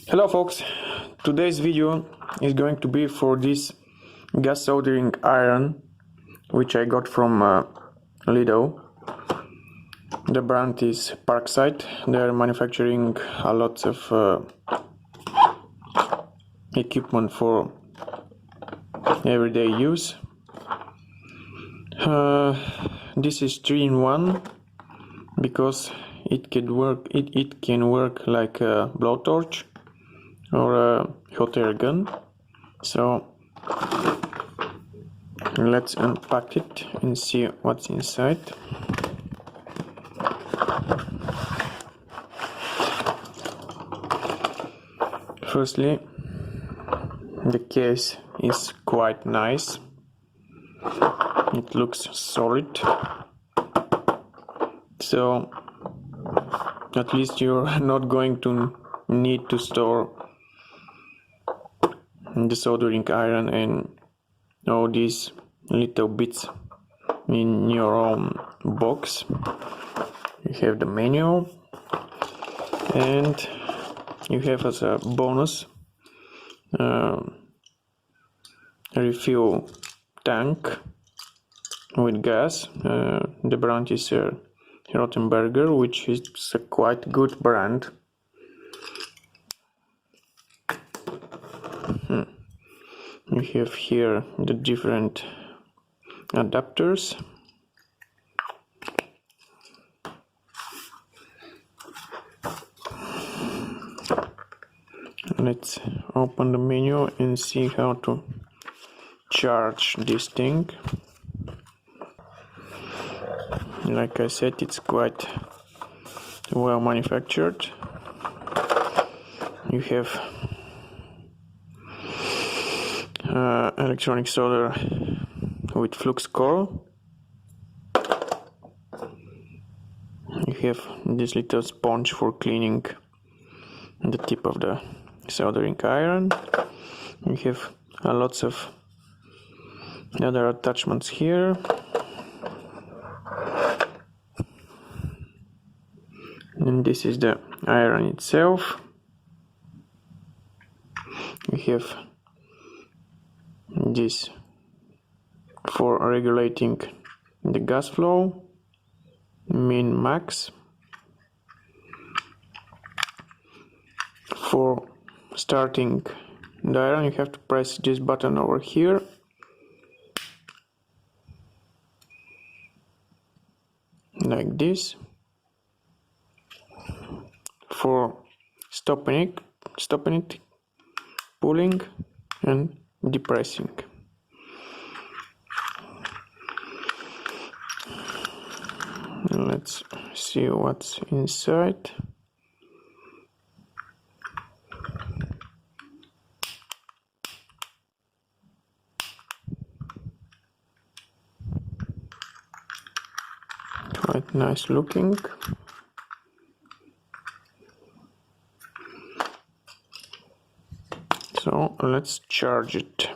Hello folks, today's video is going to be for this gas soldering iron which I got from Lidl. The brand is Parkside. They are manufacturing a lot of equipment for everyday use. This is 3-in-1 because it can work like a blowtorch or a hot air gun. So let's unpack it and see what's inside. Firstly, the case is quite nice. It looks solid, so at least you're not going to need to store the soldering iron and all these little bits in your own box. You have the manual, and you have as a bonus a refill tank with gas. The brand is Rottenberger, which is a quite good brand. We have here the different adapters. Let's open the menu and see how to charge this thing. Like I said, it's quite well manufactured. You have electronic solder with flux core. You have this little sponge for cleaning the tip of the soldering iron. You have lots of other attachments here. And this is the iron itself. You have this for regulating the gas flow, min max. For starting the iron, you have to press this button over here. Like this. For stopping it, pulling and depressing. Let's see what's inside. Quite nice looking. So let's charge it.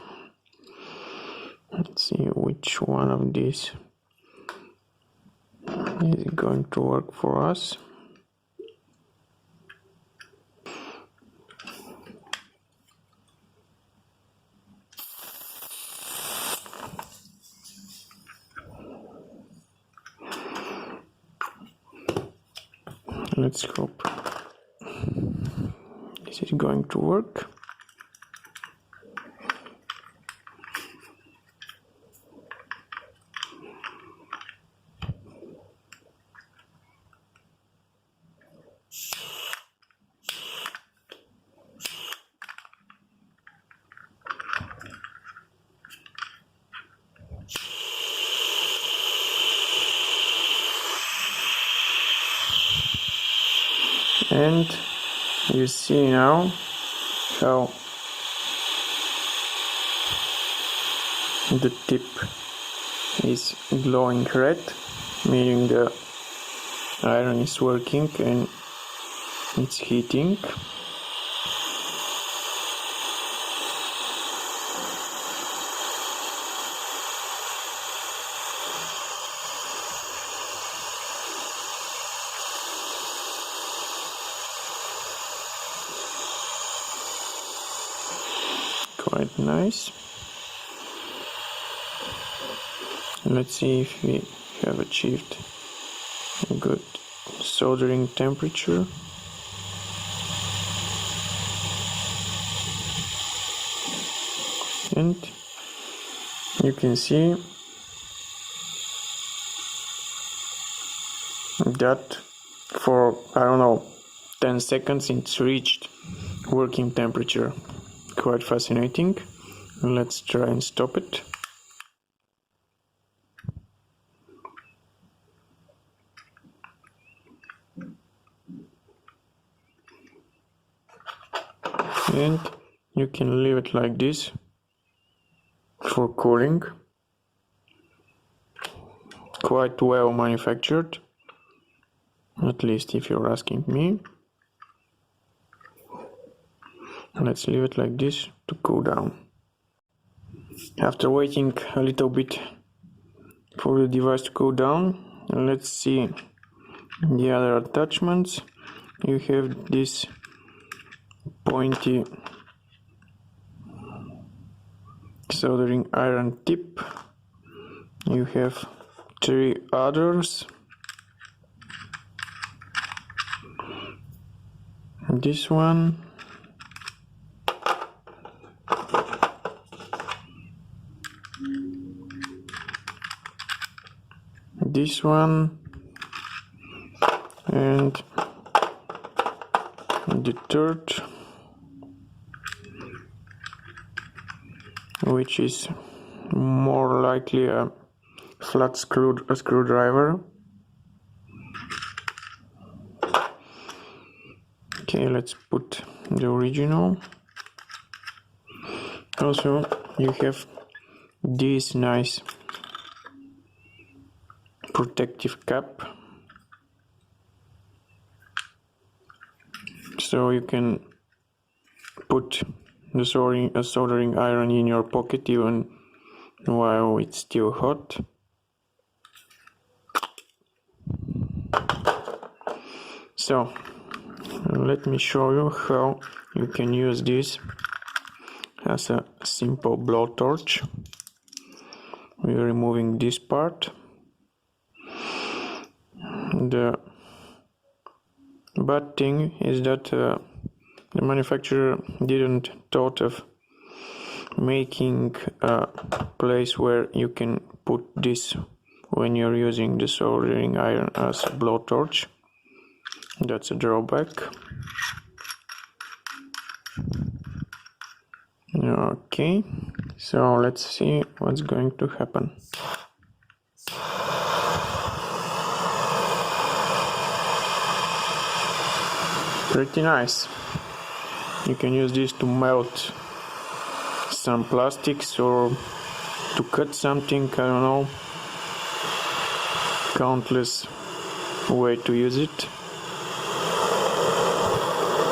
Let's see which one of these is going to work for us. Let's hope this is going to work. And you see now how the tip is glowing red, meaning the iron is working and it's heating. quite nice. Let's see if we have achieved a good soldering temperature. And you can see that for, I don't know, 10 seconds it's reached working temperature. Quite fascinating. Let's try and stop it. And you can leave it like this for cooling. Quite well manufactured, at least if you're asking me. Let's leave it like this to cool down. After waiting a little bit for the device to cool down, let's see the other attachments. You have this pointy soldering iron tip. You have 3 others. This one, this one, and the third, which is more likely a flat screwdriver. Okay, let's put the original. Also, you have this nice protective cap, so you can put the soldering iron in your pocket even while it's still hot. So let me show you how you can use this as a simple blowtorch. We're removing this part. The bad thing is that the manufacturer didn't thought of making a place where you can put this when you're using the soldering iron as a blowtorch. That's a drawback. Okay, so let's see what's going to happen. Pretty nice. You can use this to melt some plastics or to cut something, I don't know. Countless way to use it.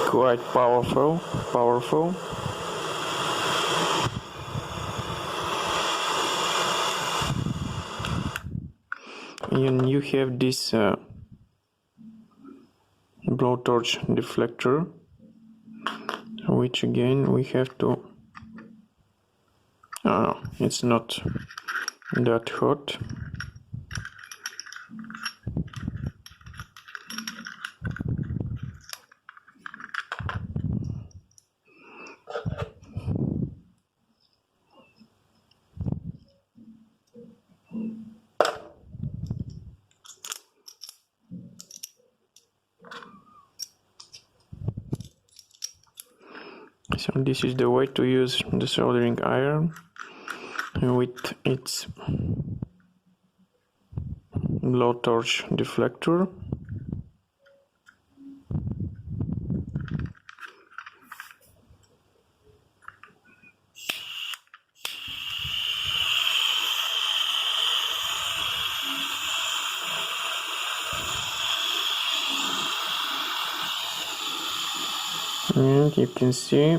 Quite powerful. And you have this blowtorch deflector, which again we have to, it's not that hot. So this is the way to use the soldering iron with its blowtorch deflector. And you can see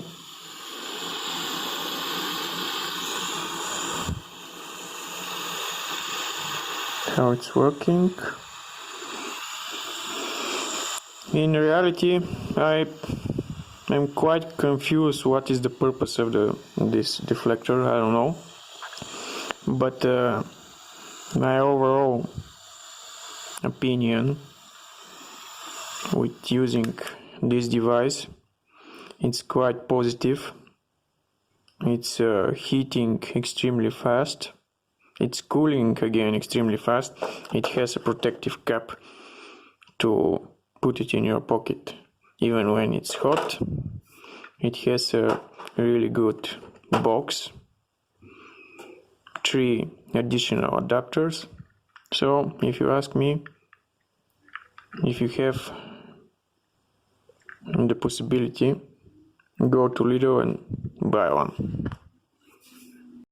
how it's working. In reality, I I'm quite confused what is the purpose of this deflector, I don't know. But my overall opinion with using this device, it's quite positive. It's heating extremely fast. It's cooling again extremely fast. It has a protective cap to put it in your pocket even when it's hot. It has a really good box, 3 additional adapters. So if you ask me, if you have the possibility, go to Lidl and buy one.